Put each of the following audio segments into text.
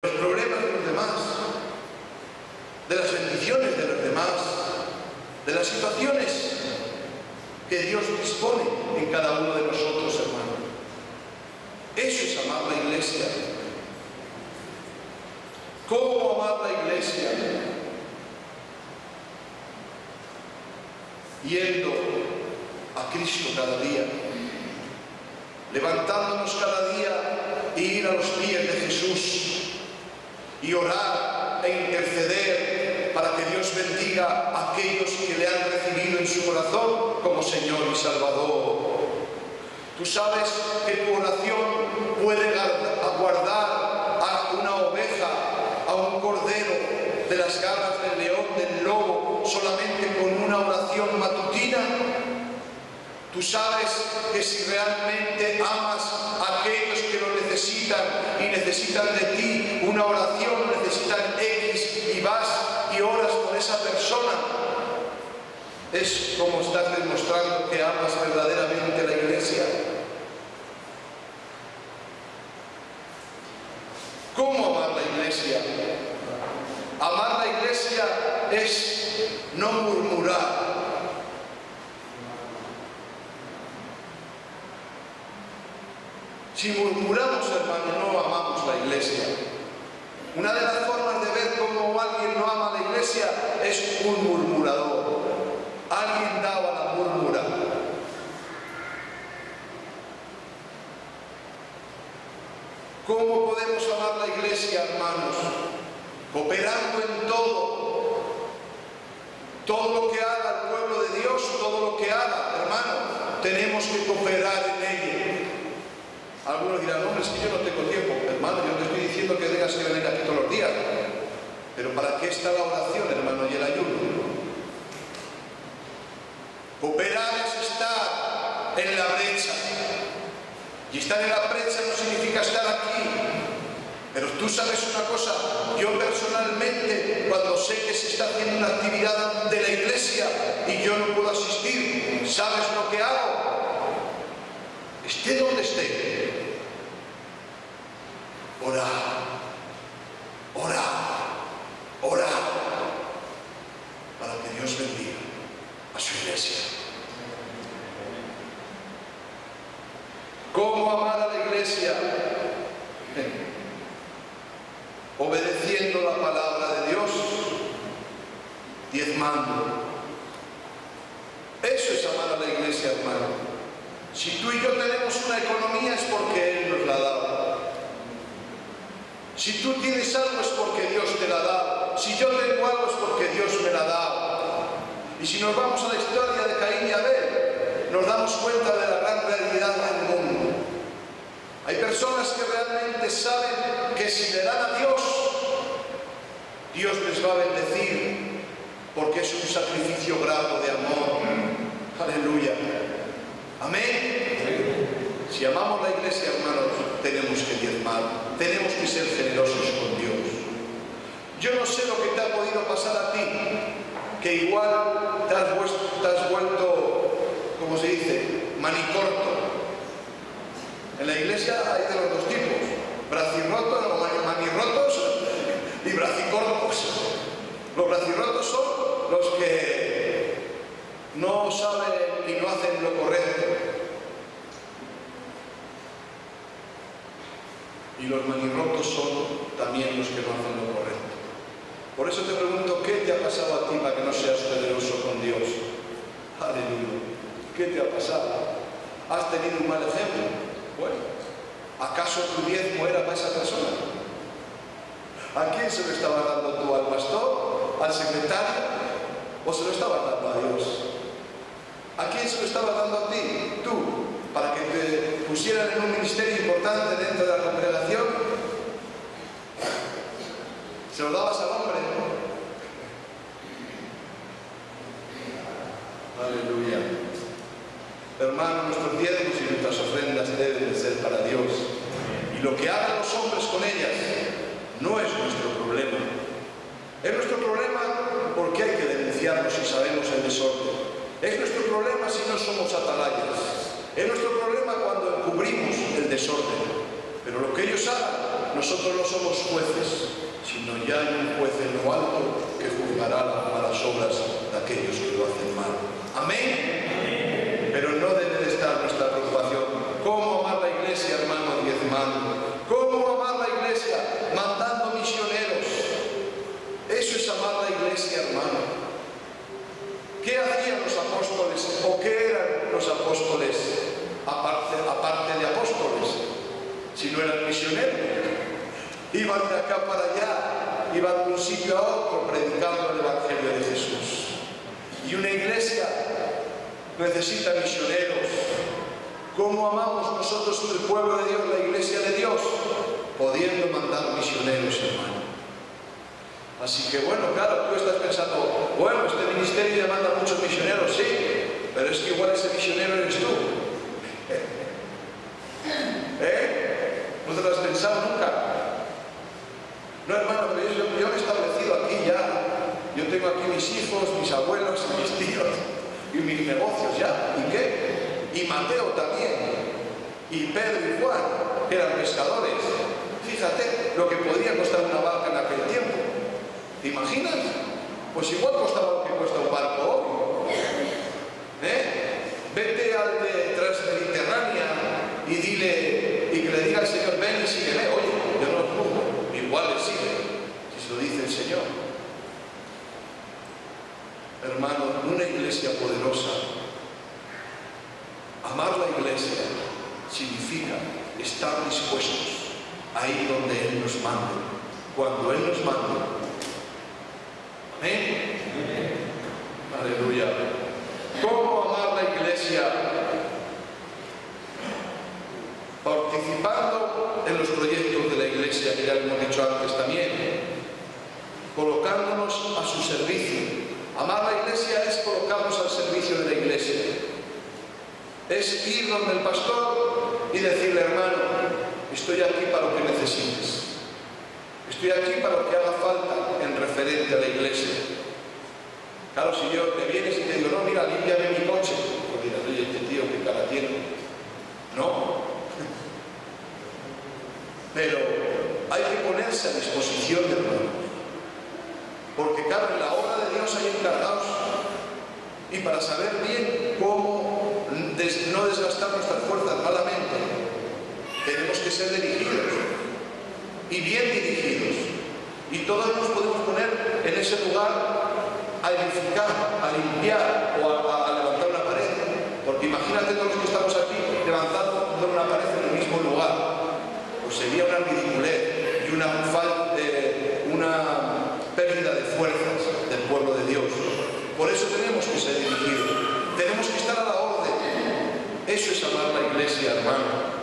los problemas de los demás, de las bendiciones de los demás, de las situaciones que Dios dispone en cada uno de nosotros, hermano. Eso es amar la iglesia. ¿Cómo amar la iglesia? Yendo a Cristo cada día, levantándonos cada día e ir a los pies de Jesús y orar e interceder para que Dios bendiga a aquellos que le han recibido en su corazón como Señor y Salvador. Tú sabes que tu oración puede guardar a una oveja, a un cordero de las garras del león, del lobo, solamente con una oración matutina. Tú sabes que si realmente amas a aquellos que lo necesitan y necesitan de ti una oración, necesitan X, y vas y oras por esa persona, es como estás demostrando que amas verdaderamente la iglesia. ¿Cómo amar la iglesia? Amar la iglesia es no murmurar. Si murmuramos, hermano, no amamos la iglesia. Una de las formas de ver cómo alguien no ama la iglesia es un murmurador. Alguien daba la murmura. ¿Cómo podemos amar la iglesia, hermanos? Cooperando en todo. Todo lo que haga el pueblo de Dios, todo lo que haga, hermano, tenemos que cooperar en ello. Algunos dirán, hombre, es que yo no tengo tiempo. Hermano, yo no te estoy diciendo que tengas que venir aquí todos los días. Pero ¿para qué está la oración, hermano, y el ayuno? Cooperar es estar en la brecha. Y estar en la brecha no significa estar aquí. Pero tú sabes una cosa, yo personalmente, cuando sé que se está haciendo una actividad de la iglesia y yo no puedo asistir, ¿sabes lo que hago? Esté donde esté, orar, orar, orar, para que Dios bendiga a su iglesia. ¿Cómo amar a la iglesia? Obedeciendo la palabra de Dios, diezmando. Eso es amar a la iglesia, hermano. Si tú y yo tenemos una economía es porque Él nos la ha dado. Si tú tienes algo es porque Dios te la ha dado. Si yo tengo algo es porque Dios me la ha dado. Y si nos vamos a la historia de Caín y Abel, nos damos cuenta de la gran realidad del mundo. Hay personas que realmente saben que si le dan a Dios, Dios les va a bendecir, porque es un sacrificio grato de amor. Aleluya. Amén. Si amamos la iglesia, hermanos, tenemos que diezmar, tenemos que ser generosos con Dios. Yo no sé lo que te ha podido pasar a ti, que igual te has vuelto, como se dice, manicorto. En la iglesia hay de los dos tipos, bracirrotos o manirrotos y bracicortos. Los bracirrotos son los que no saben y no hacen lo correcto. Y los manirrotos son también los que no hacen lo correcto. Por eso te pregunto, ¿qué te ha pasado a ti para que no seas generoso con Dios? Aleluya. ¿Qué te ha pasado? ¿Has tenido un mal ejemplo? Bueno, ¿acaso tu diezmo era para esa persona? ¿A quién se lo estabas dando tú? ¿Al pastor? ¿Al secretario? ¿O se lo estabas dando a Dios? ¿A quién se lo estabas dando a ti? Tú, para que te pusieran en un ministerio importante dentro de la congregación. ¿Se lo dabas al hombre? Aleluya. Hermano, nuestros diezmos y nuestras ofrendas deben de ser para Dios. Y lo que hagan los hombres con ellas no es nuestro problema. Es nuestro problema porque hay que denunciarlo si sabemos el desorden. Es nuestro problema si no somos atalayas. Es nuestro problema cuando encubrimos el desorden. Pero lo que ellos hagan, nosotros no somos jueces, sino ya hay un juez en lo alto que juzgará las malas obras de aquellos que lo hacen mal. Amén. Pero no debe de estar nuestra preocupación. ¿Cómo amar la iglesia, hermano, diezmando? ¿Cómo amar la iglesia? Mandando misioneros. Eso es amar la iglesia, hermano. ¿Qué hacían los apóstoles? ¿O qué eran los apóstoles? Aparte de apóstoles, si no eran misioneros. Iban de acá para allá, iban de un sitio a otro predicando el Evangelio de Jesús. Y una iglesia necesita misioneros. ¿Cómo amamos nosotros el pueblo de Dios, la iglesia de Dios? Pudiendo mandar misioneros, hermano. Así que bueno, claro, tú estás pensando, bueno, este ministerio ya manda muchos misioneros, sí, pero es que igual ese misionero eres tú. ¿No te lo has pensado nunca? No, hermano, pero yo me he establecido aquí ya. Yo tengo aquí mis hijos, mis abuelos, mis tíos y mis negocios ya. ¿Y qué? Y Mateo también. Y Pedro y Juan, que eran pescadores. Fíjate lo que podría costar una barca en aquel tiempo. ¿Te imaginas? Pues igual costaba lo que cuesta un barco hoy. Vete al de Transmediterránea y dile, y que le diga al Señor, ven y sígueme. Oye, yo no lo juzgo, igual le sigue, si se lo dice el Señor. Hermano, una iglesia poderosa, amar la iglesia significa estar dispuestos a ir donde Él nos mande, cuando Él nos mande. Amén. Aleluya. ¿Cómo amar la iglesia? Participando en los proyectos de la iglesia, que ya lo hemos dicho antes también, colocándonos a su servicio. Amar la iglesia es colocarnos al servicio de la iglesia. Es ir donde el pastor y decirle, hermano, estoy aquí para lo que necesites. Estoy aquí para lo que haga falta en referente a la iglesia. Claro, si yo te vienes y te digo, no, mira, límpiame mi coche, pues dirás, oye, este tío, ¿qué cara tiene? No. Pero hay que ponerse a disposición del hermano. Porque, claro, en la obra de Dios hay encargados. Y para saber bien cómo no desgastar nuestras fuerzas malamente, tenemos que ser dirigidos. Y bien dirigidos. Y todos nos podemos poner en ese lugar a edificar, a limpiar o a levantar una pared. Porque imagínate todos los que estamos aquí levantando una pared en el mismo lugar. Pues sería una ridiculez y una pérdida de fuerzas del pueblo de Dios. Por eso tenemos que ser dirigidos. Tenemos que estar a la orden. Eso es amar la iglesia, hermano.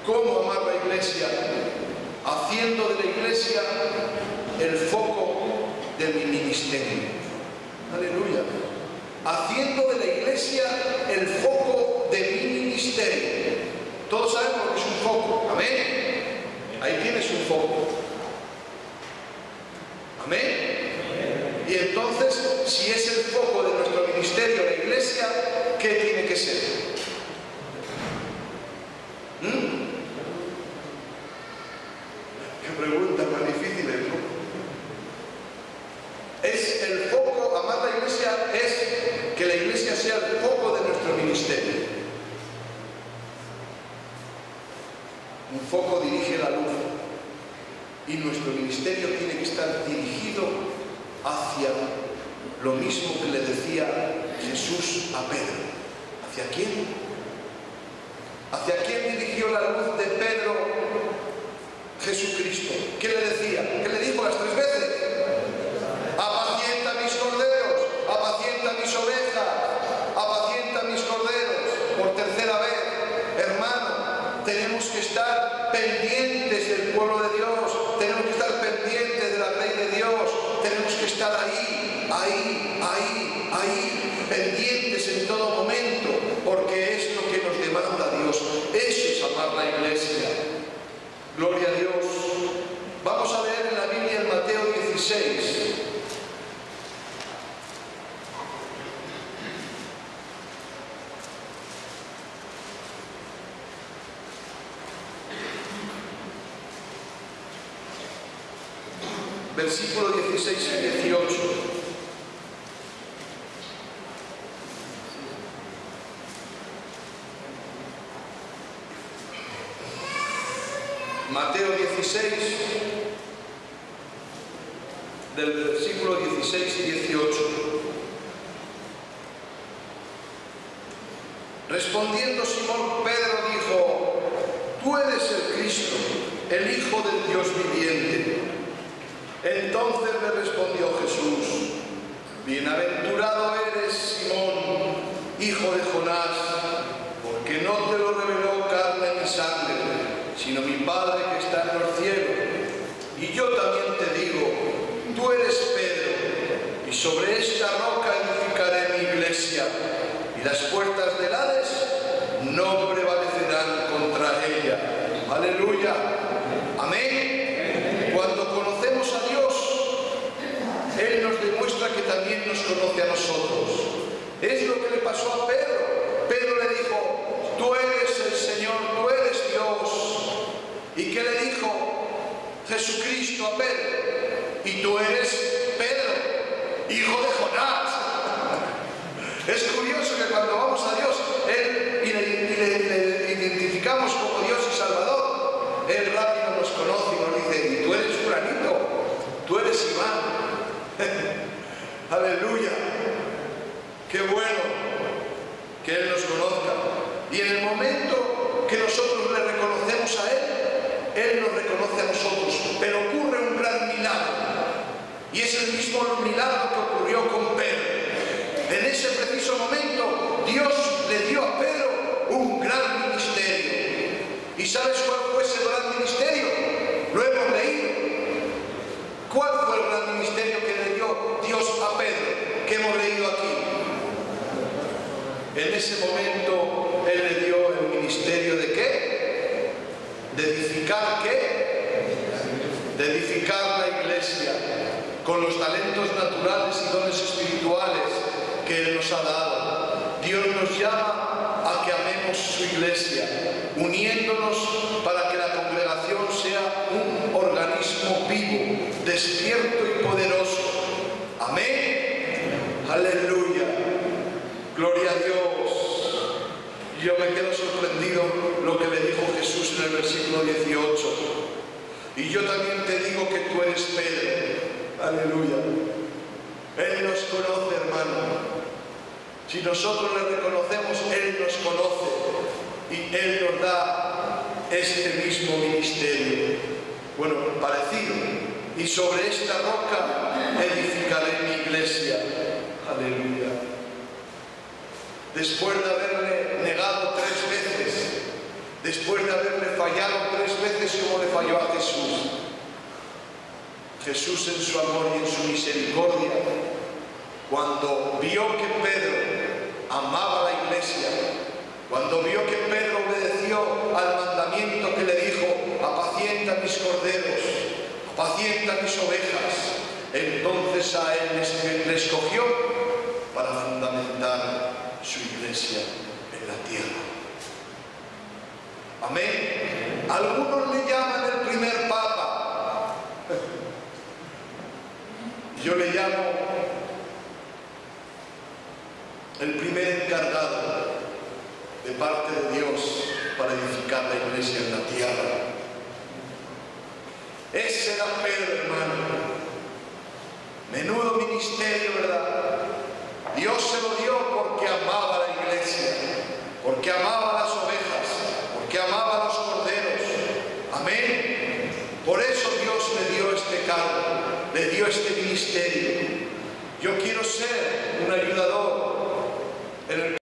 ¿Cómo amar la iglesia? Haciendo de la iglesia el foco de mi ministerio. Aleluya. Haciendo de la iglesia el foco de mi ministerio. Todos sabemos lo que es un foco. Amén. Ahí tienes un foco. Amén. Y entonces, si es el foco de nuestro ministerio, la iglesia, ¿qué tiene que ser? Qué pregunta más difícil, ¿no? Es el foco, amar la iglesia es que la iglesia sea el foco de nuestro ministerio. Un foco dirige la luz y nuestro ministerio tiene que estar dirigido hacia lo mismo que le decía Jesús a Pedro. ¿Hacia quién? ¿Hacia quién dirigió la luz de Pedro? Jesucristo. ¿Qué le decía? ¿Qué le dijo las 3 veces? Apacienta mis corderos, apacienta mis ovejas, apacienta mis corderos. Por 3ª vez, hermano, tenemos que estar pendientes del pueblo de Dios, tenemos que estar pendientes de la ley de Dios, tenemos que estar ahí, pendientes en todo momento, porque es lo que nos demanda Dios. Eso es amar la iglesia. Gloria a Dios. Vamos a leer en la Biblia en Mateo 16. versículos 16 y 18. Mateo 16, del versículo 16 y 18. Respondiendo Simón Pedro dijo: tú eres el Cristo, el Hijo del Dios viviente. Entonces le respondió Jesús: bienaventurado eres, Simón, hijo de Jonás, porque no te lo reveló carne ni sangre, sino mi Padre que está en los cielos. Y yo también te digo: tú eres Pedro, y sobre esta roca edificaré mi iglesia, y las puertas del Hades no prevalecerán contra ella. Aleluya. Amén. Cuando conocemos a Dios, Él nos demuestra que también nos conoce a nosotros. Es lo que le pasó a Pedro. Pedro le dijo: tú eres el Señor, tú eres Dios. ¿Y qué le dijo Jesucristo a Pedro? Y tú eres Pedro, hijo de Jonás. Es curioso que cuando vamos a Dios y le identificamos como Dios y Salvador, Él rápido nos conoce y nos dice: y tú eres fulanito, tú eres Iván. Aleluya. Qué bueno que Él nos conozca. Y en el momento que nosotros le reconocemos a Él nos reconoce a nosotros. Pero ocurre un gran milagro. Y es el mismo milagro que ocurrió con Pedro. En ese preciso momento, Dios le dio a Pedro un gran ministerio. ¿Y sabes cuál fue ese gran ministerio? Lo hemos leído. ¿Cuál fue el gran ministerio que le dio Dios a Pedro, que hemos leído aquí? En ese momento, Él le dio el ministerio ¿de qué? ¿De edificar qué? De edificar la iglesia, con los talentos naturales y dones espirituales que Él nos ha dado. Dios nos llama a que amemos su iglesia, uniéndonos para que la congregación sea un organismo vivo, despierto y poderoso. Amén. Aleluya. Gloria a Dios. Yo me quedo sorprendido lo que le dijo Jesús en el versículo 18. Y yo también te digo que tú eres Pedro. Aleluya. Él nos conoce, hermano. Si nosotros le reconocemos, Él nos conoce y Él nos da este mismo ministerio. Bueno, parecido. Y sobre esta roca edificaré mi iglesia. Aleluya. Después de haberle negado 3 veces, después de haberle fallado 3 veces como le falló a Jesús, Jesús en su amor y en su misericordia, cuando vio que Pedro amaba la iglesia, cuando vio que Pedro obedeció al mandamiento que le dijo: apacienta mis corderos, apacienta mis ovejas, entonces a él le escogió para fundamentar su iglesia en la tierra. Amén. Algunos le llaman el primer papa. Yo le llamo el primer encargado de parte de Dios para edificar la iglesia en la tierra. Ese era Pedro, hermano. Menudo ministerio, ¿verdad? Dios se lo dio porque amaba la iglesia, porque amaba las ovejas, porque amaba los corderos. Amén. Por eso Dios le dio este cargo, le dio este ministerio. Yo quiero ser un ayudador en el